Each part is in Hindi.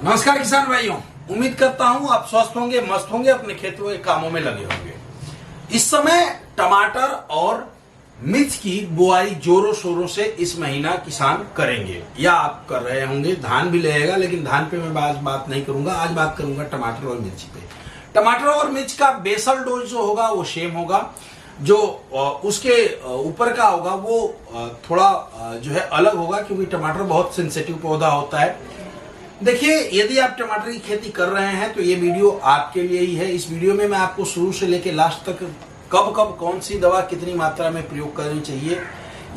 नमस्कार किसान भाइयों, उम्मीद करता हूं आप स्वस्थ होंगे, मस्त होंगे, अपने खेतों के कामों में लगे होंगे। इस समय टमाटर और मिर्च की बुआई जोरों शोरों से इस महीना किसान करेंगे या आप कर रहे होंगे। धान भी लगेगा, लेकिन धान पे मैं आज बात नहीं करूंगा। आज बात करूंगा टमाटर और मिर्च पे। टमाटर और मिर्च का बेसल डोज जो होगा वो सेम होगा, जो उसके ऊपर का होगा वो थोड़ा जो है अलग होगा, क्योंकि टमाटर बहुत सेंसिटिव पौधा होता है। देखिए, यदि आप टमाटर की खेती कर रहे हैं तो ये वीडियो आपके लिए ही है। इस वीडियो में मैं आपको शुरू से लेकर लास्ट तक कब कब कौन सी दवा कितनी मात्रा में प्रयोग करनी चाहिए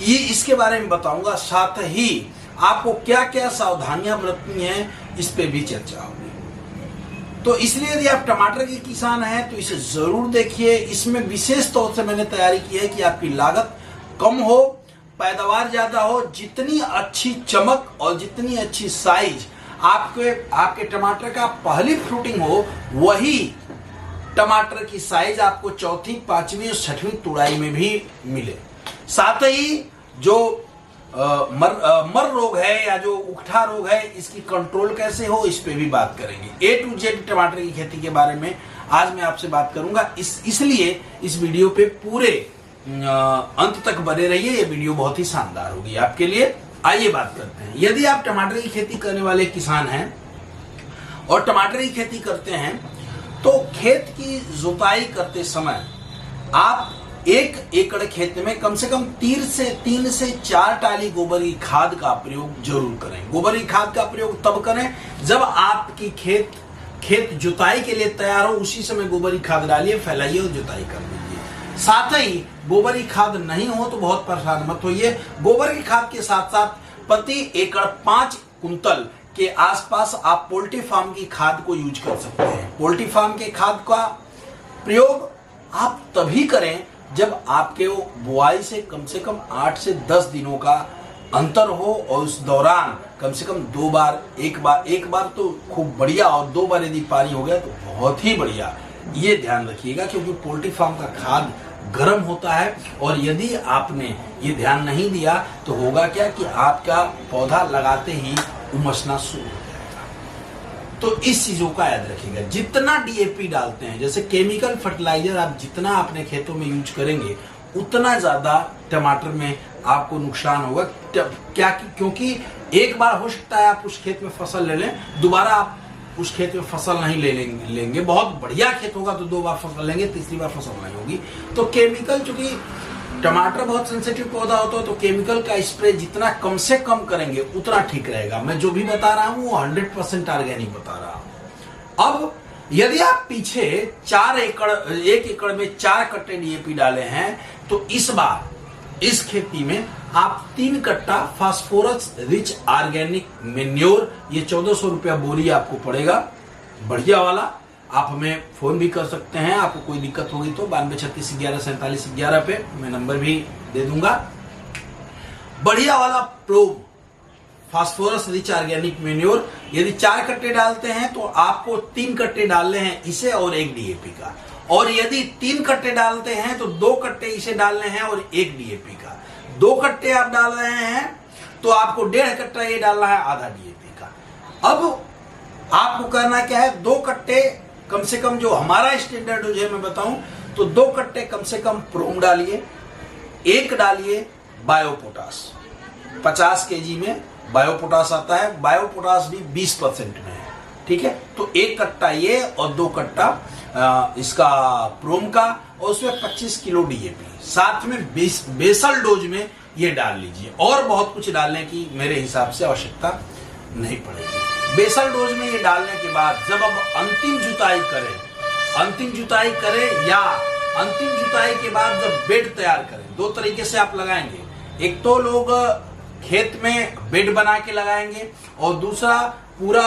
ये इसके बारे में बताऊंगा। साथ ही आपको क्या क्या सावधानियां बरतनी है इस पे भी चर्चा होगी। तो इसलिए यदि आप टमाटर के किसान हैं तो इसे जरूर देखिए। इसमें विशेष तौर से मैंने तैयारी की है कि आपकी लागत कम हो, पैदावार ज्यादा हो। जितनी अच्छी चमक और जितनी अच्छी साइज आपके टमाटर का पहली फ्रूटिंग हो, वही टमाटर की साइज आपको चौथी, पांचवी और छठवीं तुड़ाई में भी मिले। साथ ही जो मर रोग है या जो उकठा रोग है, इसकी कंट्रोल कैसे हो इस पे भी बात करेंगे। A to Z टमाटर की खेती के बारे में आज मैं आपसे बात करूंगा। इसलिए इस वीडियो पे पूरे अंत तक बने रहिए। ये वीडियो बहुत ही शानदार होगी आपके लिए। आइए बात करते हैं। यदि आप टमाटर की खेती करने वाले किसान हैं और टमाटर की खेती करते हैं तो खेत की जुताई करते समय आप 1 एकड़ खेत में कम से कम 3 से 4 टाली गोबर की खाद का प्रयोग जरूर करें। गोबर की खाद का प्रयोग तब करें जब आपकी खेत जुताई के लिए तैयार हो। उसी समय गोबर की खाद डालिए, फैलाइए और जुताई कर दीजिए। साथ ही गोबर की खाद नहीं हो तो बहुत परेशान मत होइए। गोबर की खाद के साथ साथ प्रति एकड़ 5 कुंतल के आसपास आप पोल्ट्री फार्म की खाद को यूज कर सकते हैं। पोल्ट्री फार्म के खाद का प्रयोग आप तभी करें जब आपके बुआई से कम 8 से 10 दिनों का अंतर हो और उस दौरान कम से कम 2 बार, एक बार तो खूब बढ़िया और 2 बार यदि पानी हो गया तो बहुत ही बढ़िया। ये ध्यान रखिएगा, क्योंकि पोल्ट्री फार्म का खाद गर्म होता है और यदि आपने ये ध्यान नहीं दिया तो होगा क्या कि आपका पौधा लगाते ही उमसना शुरू हो जाएगा। तो इस चीजों का याद रखिएगा। जितना डीएपी डालते हैं, जैसे केमिकल फर्टिलाइजर आप जितना अपने खेतों में यूज करेंगे उतना ज्यादा टमाटर में आपको नुकसान होगा। क्या? क्योंकि एक बार हो सकता है आप उस खेत में फसल ले लें, दोबारा आप उस खेत में फसल नहीं लेंगे। बहुत बढ़िया खेत होगा तो 2 बार फसल लेंगे, तीसरी बार फसल नहीं होगी। तो केमिकल, चूंकि टमाटर बहुत सेंसिटिव पौधा होता है तो केमिकल का स्प्रे जितना कम से कम करेंगे उतना ठीक रहेगा। मैं जो भी बता रहा हूं वो 100% ऑर्गेनिक बता रहा हूं। अब यदि आप पीछे 1 एकड़ में 4 कट्टे डीएपी डाले हैं तो इस बार इस खेती में आप 3 कट्टा फास्फोरस रिच ऑर्गेनिक मेन्योर, ये 1400 रुपया बोरी आपको पड़ेगा, बढ़िया वाला। आप हमें फोन भी कर सकते हैं, आपको कोई दिक्कत होगी तो 9236114711 पे मैं नंबर भी दे दूंगा। बढ़िया वाला probe phosphorus rich organic manure यदि 4 कट्टे डालते हैं तो आपको 3 कट्टे डालने हैं इसे और 1 डीएपी का। और यदि 3 कट्टे डालते हैं तो 2 कट्टे इसे डालने हैं और 1 डीएपी का। 2 कट्टे आप डाल रहे हैं तो आपको 1.5 कट्टा ये डालना है, आधा डीएपी का। अब आपको करना क्या है, 2 कट्टे कम से कम, जो हमारा स्टैंडर्ड डोज है मैं बताऊं तो 2 कट्टे कम से कम प्रोम डालिए, 1 डालिए बायोपोटास। 50 केजी में बायोपोटास आता है, बायोपोटास भी 20% में है, ठीक है। तो 1 कट्टा ये और 2 कट्टा इसका प्रोम का, और उसमें 25 किलो डीएपी। साथ में बेसल डोज में ये डाल लीजिए। और बहुत कुछ डालने की मेरे हिसाब से आवश्यकता नहीं पड़ेगी। बेसल डोज में ये डालने के बाद जब अब अंतिम जुताई करें या अंतिम जुताई के बाद जब बेड तैयार करें, 2 तरीके से आप लगाएंगे। एक तो लोग खेत में बेड बना के लगाएंगे और दूसरा पूरा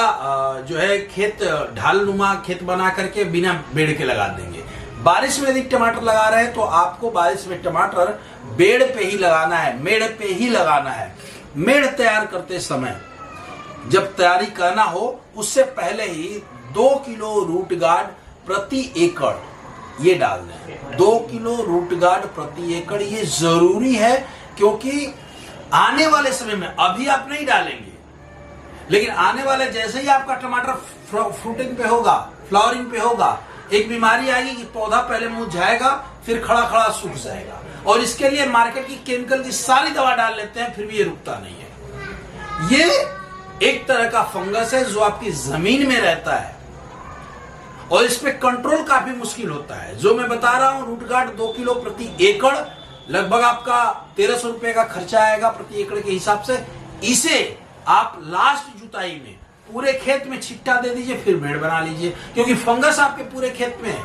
जो है खेत ढालनुमा खेत बना करके बिना बेड के लगा देंगे। बारिश में यदि टमाटर लगा रहे हैं तो आपको बारिश में टमाटर बेड पे ही लगाना है, मेड़ पे ही लगाना है। मेड़ तैयार करते समय जब तैयारी करना हो उससे पहले ही 2 किलो रूट गार्ड प्रति एकड़ ये डाल दें। 2 किलो रूट गार्ड प्रति एकड़ ये जरूरी है, क्योंकि आने वाले समय में, अभी आप नहीं डालेंगे लेकिन आने वाले जैसे ही आपका टमाटर फ्रूटिंग पे होगा, फ्लावरिंग पे होगा, एक बीमारी आएगी कि पौधा पहले मुरझाएगा, फिर खड़ा खड़ा सूख जाएगा। और इसके लिए मार्केट की केमिकल की सारी दवा डाल लेते हैं, फिर भी ये रुकता नहीं है। ये एक तरह का फंगस है जो आपकी जमीन में रहता है और इस पे कंट्रोल काफी मुश्किल होता है। जो मैं बता रहा हूं, रूट गार्ड 2 किलो प्रति एकड़, लगभग आपका 1300 रुपए का खर्चा आएगा प्रति एकड़ के हिसाब से। इसे आप लास्ट जुताई में पूरे खेत में छिट्टा दे दीजिए, फिर बेड़ बना लीजिए, क्योंकि फंगस आपके पूरे खेत में है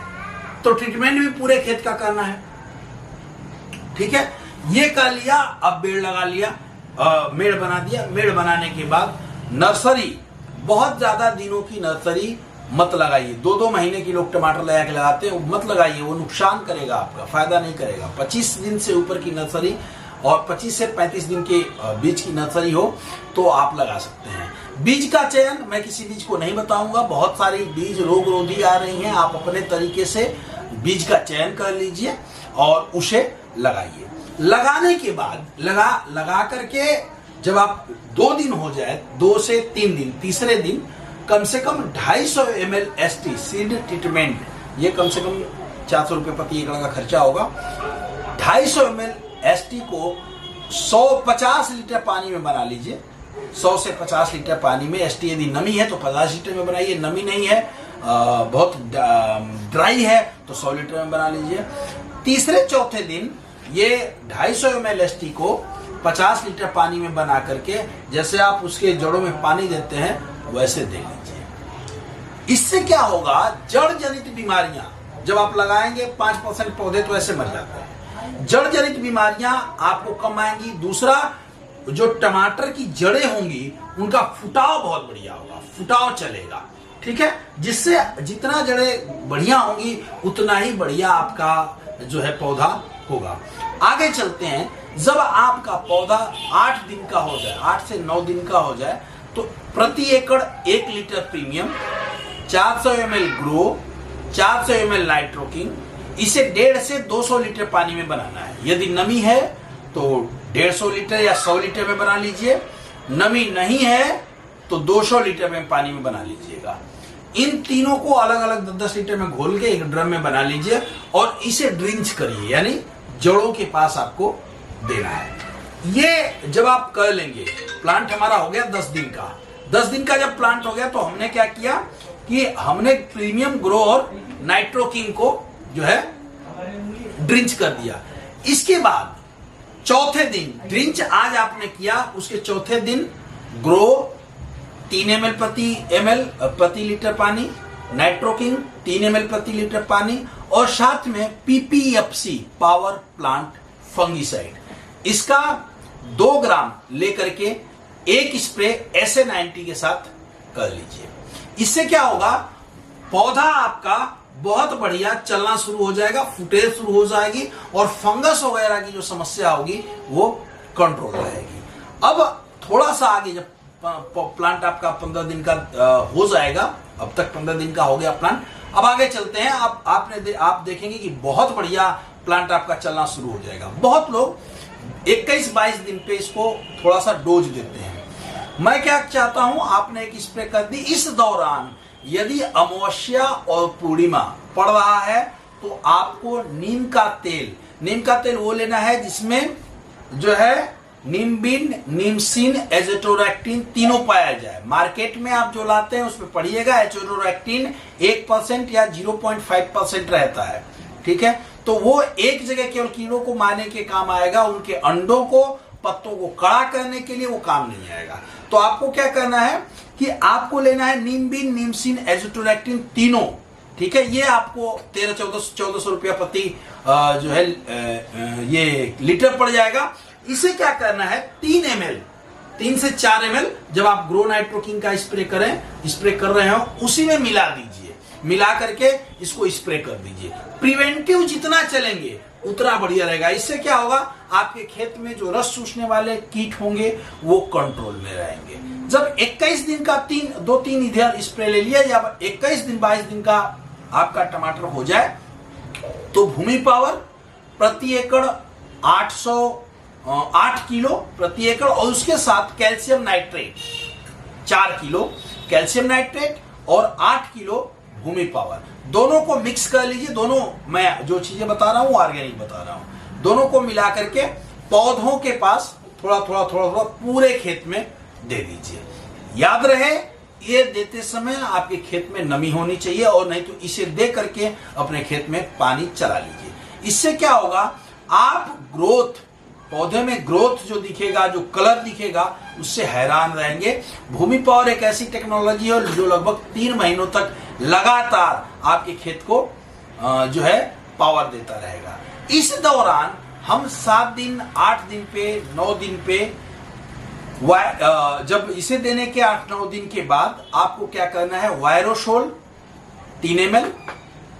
तो ट्रीटमेंट भी पूरे खेत का करना है। ठीक है, ये कर लिया, अब बेड़ लगा लिया, मेड़ बना दिया। मेड़ बनाने के बाद नर्सरी, बहुत ज्यादा दिनों की नर्सरी मत लगाइए। 2-2 महीने की लोग टमाटर लगा के लगाते हैं, मत लगाइए, वो नुकसान करेगा, आपका फायदा नहीं करेगा। 25 दिन से ऊपर की नर्सरी और 25 से 35 दिन के बीज की नर्सरी हो तो आप लगा सकते हैं। बीज का चयन मैं किसी बीज को नहीं बताऊंगा, बहुत सारी बीज रोग रोधी आ रही हैं, आप अपने तरीके से बीज का चयन कर लीजिए और उसे लगाइए। लगाने के बाद लगा करके जब आप 2 दिन हो जाए, 2 से 3 दिन, तीसरे दिन कम से कम 250 ml ST सीड ट्रीटमेंट, ये कम से कम 400 रुपए प्रति एकड़ का खर्चा होगा। 250 ml ST को 150 लीटर पानी में बना लीजिए। 100 से 50 लीटर पानी में ST, यदि नमी है तो 50 लीटर में बनाइए, नमी नहीं है, बहुत ड्राई है तो 100 लीटर में बना लीजिए। तीसरे चौथे दिन ये 250 ml ST को 50 लीटर पानी में बना करके, जैसे आप उसके जड़ों में पानी देते हैं वैसे दे लीजिए। इससे क्या होगा, जड़ जनित बीमारियां जब आप लगाएंगे, 5% पौधे तो ऐसे मर जाते हैं, जड़ जनित बीमारियां आपको कम आएंगी। दूसरा, जो टमाटर की जड़ें होंगी उनका फुटाव बहुत बढ़िया होगा, फुटाव चलेगा। ठीक है, जिससे जितना जड़ें बढ़िया होंगी उतना ही बढ़िया आपका जो है पौधा होगा। आगे चलते हैं, जब आपका पौधा 8 दिन का हो जाए, 8 से 9 दिन का हो जाए, तो प्रति एकड़ 1 litre premium, 400 ml grow, 400 ml नाइट्रोकिंग, इसे 150 से 200 लीटर पानी में बनाना है। यदि नमी है तो 150 लीटर या 100 लीटर में बना लीजिए, नमी नहीं है तो 200 लीटर में पानी में बना लीजिएगा। इन तीनों को अलग अलग 10-10 लीटर में घोल के एक ड्रम में बना लीजिए और इसे ड्रिंच करिए, यानी जड़ों के पास आपको देना है। ये जब आप कर लेंगे, प्लांट हमारा हो गया 10 दिन का। 10 दिन का जब प्लांट हो गया तो हमने क्या किया कि हमने प्रीमियम ग्रो और नाइट्रोकिंग को जो है ड्रिंच कर दिया। इसके बाद चौथे दिन, ड्रिंच आज आपने किया, उसके चौथे दिन ग्रो 3 ml प्रति लीटर पानी, नाइट्रोकिंग 3 ml प्रति लीटर पानी, और साथ में PPFC पावर प्लांट फंगीसाइड, इसका 2 ग्राम लेकर के एक स्प्रे SA-90 के साथ कर लीजिए। इससे क्या होगा, पौधा आपका बहुत बढ़िया चलना शुरू हो जाएगा, फुटेज शुरू हो जाएगी और फंगस वगैरह की जो समस्या होगी वो कंट्रोल रहेगी। अब थोड़ा सा आगे जब प्लांट आपका 15 दिन का हो जाएगा, अब तक 15 दिन का हो गया प्लांट, अब आगे चलते हैं। आप देखेंगे कि बहुत बढ़िया प्लांट आपका चलना शुरू हो जाएगा। बहुत लोग 21-22 दिन पे इसको थोड़ा सा डोज देते हैं। मैं क्या चाहता हूं, आपने एक स्प्रे कर दी, इस दौरान यदि अमावस्या और पूर्णिमा पड़ रहा है तो आपको नीम का तेल वो लेना है जिसमें जो है नीमबिन, नीमसिन, एजेटोरैक्टिन तीनों पाया जाए। मार्केट में आप जो लाते हैं उसमें पढ़िएगा, एजेटोरैक्टिन 1% या 0.5% रहता है। ठीक है, तो वो एक जगह केवल कीड़ों को मारने के काम आएगा, उनके अंडों को, पत्तों को कड़ा करने के लिए वो काम नहीं आएगा। तो आपको क्या करना है कि आपको लेना है नीमबिन, नीमसिन, एजेटोरैक्टिन तीनों। ठीक है, ये आपको 1300-1400 रुपया प्रति जो है ये लीटर पड़ जाएगा। इसे क्या करना है, 3 से 4 ml जब आप ग्रो नाइट्रोकिंग का स्प्रे कर रहे हो उसी में मिला दीजिए, मिला करके इसको स्प्रे कर दीजिए। प्रिवेंटिव जितना चलेंगे उतना बढ़िया रहेगा। इससे क्या होगा, आपके खेत में जो रस चूसने वाले कीट होंगे वो कंट्रोल में रहेंगे। जब 21 दिन का 2-3 इधर स्प्रे ले लिया, जब 21-22 दिन का आपका टमाटर हो जाए तो भूमि पावर प्रति एकड़ 8 किलो प्रति एकड़ और उसके साथ calcium nitrate 4 kilo calcium nitrate और 8 किलो भूमि पावर, दोनों को मिक्स कर लीजिए। दोनों मैं जो चीजें बता रहा हूं ऑर्गेनिक बता रहा हूं, दोनों को मिला करके पौधों के पास थोड़ा थोड़ा थोड़ा थोड़ा पूरे खेत में दे दीजिए। याद रहे ये देते समय आपके खेत में नमी होनी चाहिए, और नहीं तो इसे दे करके अपने खेत में पानी चला लीजिए। इससे क्या होगा, आप ग्रोथ, पौधे में ग्रोथ जो दिखेगा, जो कलर दिखेगा, उससे हैरान रहेंगे। भूमि पावर एक ऐसी टेक्नोलॉजी है जो लगभग 3 महीनों तक लगातार आपके खेत को जो है पावर देता रहेगा। इस दौरान हम 7 दिन, 8 दिन पे, 9 दिन पे, जब इसे देने के 8-9 दिन के बाद आपको क्या करना है, वायरोसोल 3 ml,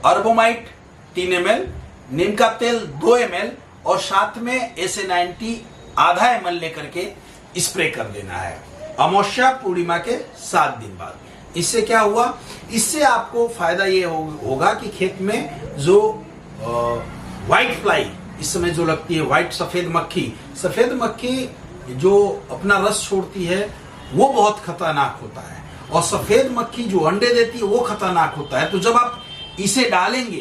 अर्बोमाइट 3 ml, नीम का तेल 2 ml और साथ में SA-90 आधा ml लेकर के स्प्रे कर देना है अमावस्या पूर्णिमा के 7 दिन बाद। इससे क्या हुआ, इससे आपको फायदा ये होगा कि खेत में जो व्हाइट फ्लाई इस समय जो लगती है, व्हाइट सफेद मक्खी जो अपना रस छोड़ती है वो बहुत खतरनाक होता है, और सफेद मक्खी जो अंडे देती है वो खतरनाक होता है। तो जब आप इसे डालेंगे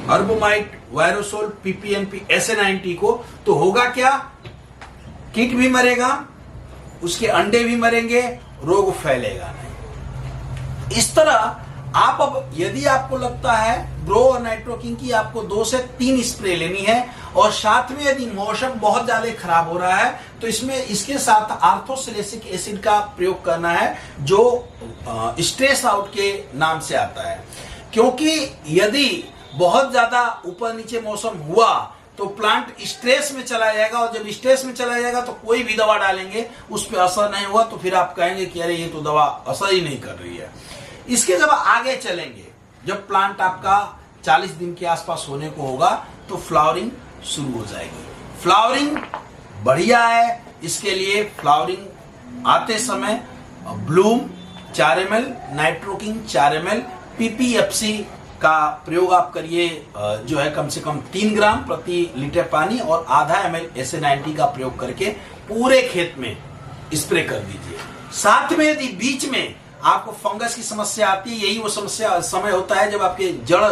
अर्बोमाइट, वायरोसोल, PPNP, SA-90 को, तो होगा क्या, कीट भी मरेगा, उसके अंडे भी मरेंगे, रोग फैलेगा नहीं। इस तरह आप अब यदि आपको लगता है ग्रो और नाइट्रोकिंग की आपको 2 से 3 स्प्रे लेनी है, और साथ में यदि मौसम बहुत ज्यादा खराब हो रहा है तो इसमें इसके साथ आर्थोसैलिसिलिक एसिड का प्रयोग करना है, जो स्ट्रेस आउट के नाम से आता है। क्योंकि यदि बहुत ज्यादा ऊपर नीचे मौसम हुआ तो प्लांट स्ट्रेस में चला जाएगा, और जब स्ट्रेस में चला जाएगा तो कोई भी दवा डालेंगे उस पर असर नहीं हुआ, तो फिर आप कहेंगे कि अरे ये तो दवा असर ही नहीं कर रही है। इसके जब आगे चलेंगे, जब प्लांट आपका 40 दिन के आसपास होने को होगा, तो फ्लावरिंग शुरू हो जाएगी। फ्लावरिंग बढ़िया है, इसके लिए फ्लावरिंग आते समय ब्लूम 4 ml, नाइट्रोकिंग 4 ml, PPFC का प्रयोग आप करिए, जो है कम से कम 3 ग्राम प्रति लीटर पानी, और आधा ml SA-90 का प्रयोग करके पूरे खेत में स्प्रे कर दीजिए। साथ में यदि बीच में आपको फंगस की समस्या आती है, यही वो समस्या समय होता है जब आपके जड़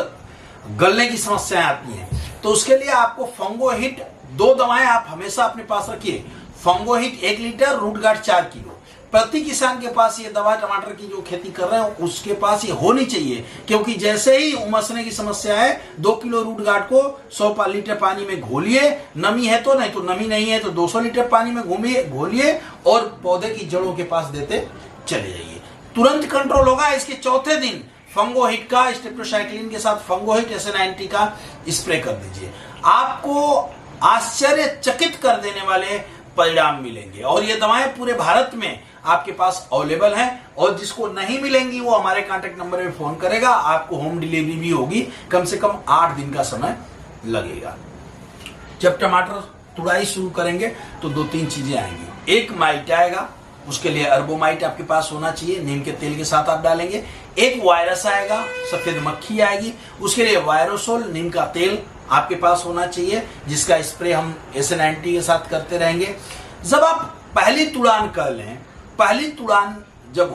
गलने की समस्याएं आती हैं, तो उसके लिए आपको फंगोहिट 2 दवाएं आप हमेशा अपने पास रखिए। फंगोहिट 1 लीटर, रूट गार्ड 4 किलो। प्रति किसान के पास ये दवा, टमाटर की जो खेती कर रहे हैं उसके पास ये होनी चाहिए, क्योंकि जैसे ही उमसने की समस्या है, 2 किलो रूट गार्ड को 100 लीटर पानी में घोलिए, नमी है तो, नहीं तो नमी नहीं है तो 200 लीटर पानी में घोलिए और पौधे की जड़ों के पास देते चले जाइए, तुरंत कंट्रोल होगा। इसके चौथे दिन फंगोहिट का, स्टेप्टोसाइक्लिन के साथ फंगोहिट SA-90 का स्प्रे कर दीजिए। आपको आश्चर्यचकित कर देने वाले परिणाम मिलेंगे, और ये दवाएं पूरे भारत में आपके पास अवेलेबल हैं, और जिसको नहीं मिलेंगी वो हमारे कांटेक्ट नंबर में फोन करेगा, आपको होम डिलीवरी भी होगी। कम से कम 8 दिन का समय लगेगा। जब टमाटर तुड़ाई शुरू करेंगे तो 2-3 चीजें आएंगी। एक माइट आएगा, उसके लिए अर्बोमाइट आपके पास होना चाहिए, नीम के तेल के साथ आप डालेंगे। एक वायरस आएगा, सफेद मक्खी आएगी, उसके लिए वायरोसोल, नीम का तेल आपके पास होना चाहिए, जिसका स्प्रे हम SA-90 के साथ करते रहेंगे। जब आप पहली तुड़ान कर लें, पहली तुड़ान जब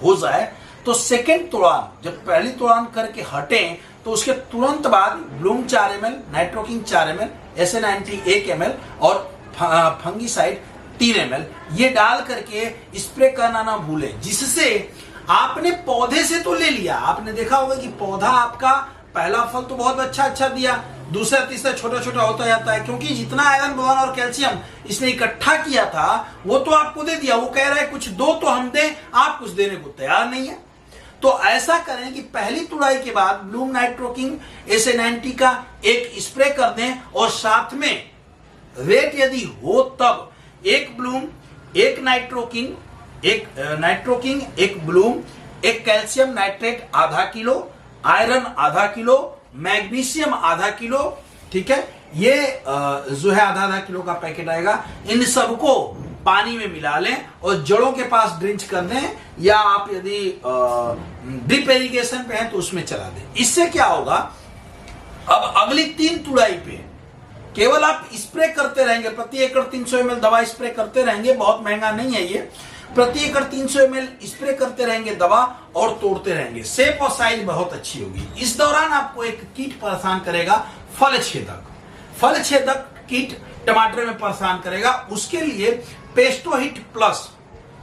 हो जाए, तो सेकेंड तुड़ान, जब पहली तुड़ान करके हटें तो उसके तुरंत बाद Bloom 4 ml, नाइट्रोकिंग 4 ml, SA-90 1 ml और फंगीसाइड 3 ml ये डाल करके स्प्रे करना ना भूलें, जिससे आपने पौधे से तो ले लिया, आपने देखा होगा कि पौधा आपका पहला फल तो बहुत अच्छा दिया, दूसरा तीसरा छोटा छोटा होता जाता है, क्योंकि जितना आयरन, बोरॉन और कैल्शियम इसने इकट्ठा किया था वो तो आपको दे दिया। वो कह रहा है कुछ दो तो हम दें, आप कुछ देने को तैयार नहीं है। तो ऐसा करें कि पहली तुड़ाई के बाद ब्लूम नाइट्रोकिंग SA-90 का एक स्प्रे कर दें, और साथ में रेट यदि हो तब एक ब्लूम, एक नाइट्रोकिंग, एक ब्लूम, एक कैल्शियम नाइट्रेट आधा किलो, आयरन आधा किलो, मैग्नीशियम आधा किलो, ठीक है, ये जो है आधा किलो का पैकेट आएगा। इन सबको पानी में मिला लें और जड़ों के पास ड्रिंच कर दें, या आप यदि ड्रिप इरिगेशन पे हैं तो उसमें चला दें। इससे क्या होगा, अब अगली 3 तुड़ाई पे केवल आप स्प्रे करते रहेंगे, प्रति एकड़ 300 ml दवा स्प्रे करते रहेंगे, बहुत महंगा नहीं है ये। प्रति एकड़ 300 ml स्प्रे करते रहेंगे दवा और तोड़ते रहेंगे। शेप और साइज बहुत अच्छी होगी। इस दौरान आपको एक कीट परेशान करेगा, फल छेदक कीट टमाटर में परेशान करेगा। उसके लिए पेस्टोहिट प्लस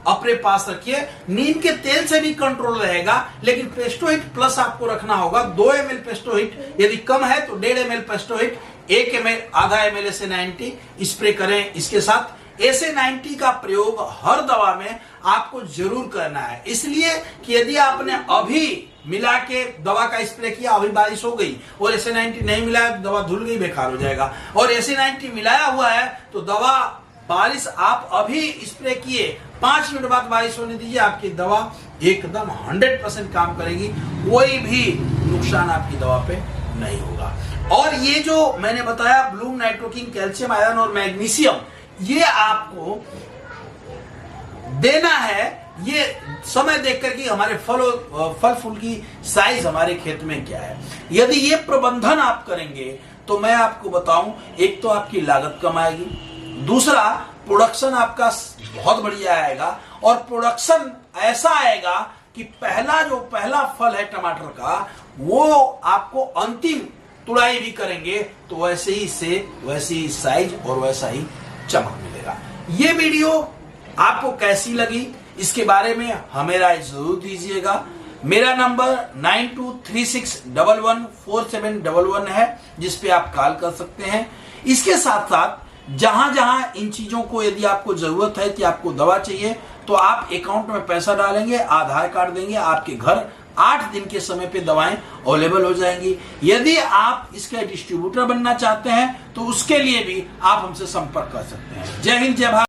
अपने पास रखिए। नीम के तेल से भी कंट्रोल रहेगा, लेकिन पेस्टोहिट प्लस आपको रखना होगा। 2 ml पेस्टोहिट, यदि कम है तो 1.5 ml पेस्टोहिट, 1 ml आधा ml SA-90 स्प्रे करें। इसके साथ SA-90 का प्रयोग हर दवा में आपको जरूर करना है, इसलिए कि यदि आपने अभी मिला के दवा का स्प्रे किया, अभी बारिश हो गई और SA-90 नहीं मिला तो दवा धुल गई, बेकार हो जाएगा। और SA-90 मिलाया हुआ है तो दवा बारिश आप अभी स्प्रे किए, 5 मिनट बाद बारिश होने दीजिए, आपकी दवा एकदम 100% काम करेगी, कोई भी नुकसान आपकी दवा पे नहीं होगा। और ये जो मैंने बताया ब्लूम, नाइट्रोकिंग, कैल्शियम, आयरन और मैग्नीशियम, ये आपको देना है ये समय देख कर कि हमारे फल फूल की साइज हमारे खेत में क्या है। यदि ये प्रबंधन आप करेंगे तो मैं आपको बताऊं, एक तो आपकी लागत कम आएगी, दूसरा प्रोडक्शन आपका बहुत बढ़िया आएगा। और प्रोडक्शन ऐसा आएगा कि पहला फल है टमाटर का, वो आपको अंतिम तुड़ाई भी करेंगे तो वैसे ही सेब, वैसे ही साइज और वैसा ही चमक मिलेगा। ये वीडियो आपको कैसी लगी इसके बारे में हमें राय जरूर दीजिएगा। मेरा नंबर 9236114711 है, जिस पे आप कॉल कर सकते हैं। इसके साथ साथ जहां जहां इन चीजों को यदि आपको जरूरत है कि आपको दवा चाहिए तो आप अकाउंट में पैसा डालेंगे, आधार कार्ड देंगे, आपके घर 8 दिन के समय पे दवाएं अवेलेबल हो जाएंगी। यदि आप इसके डिस्ट्रीब्यूटर बनना चाहते हैं तो उसके लिए भी आप हमसे संपर्क कर सकते हैं। जय हिंद, जय भारत।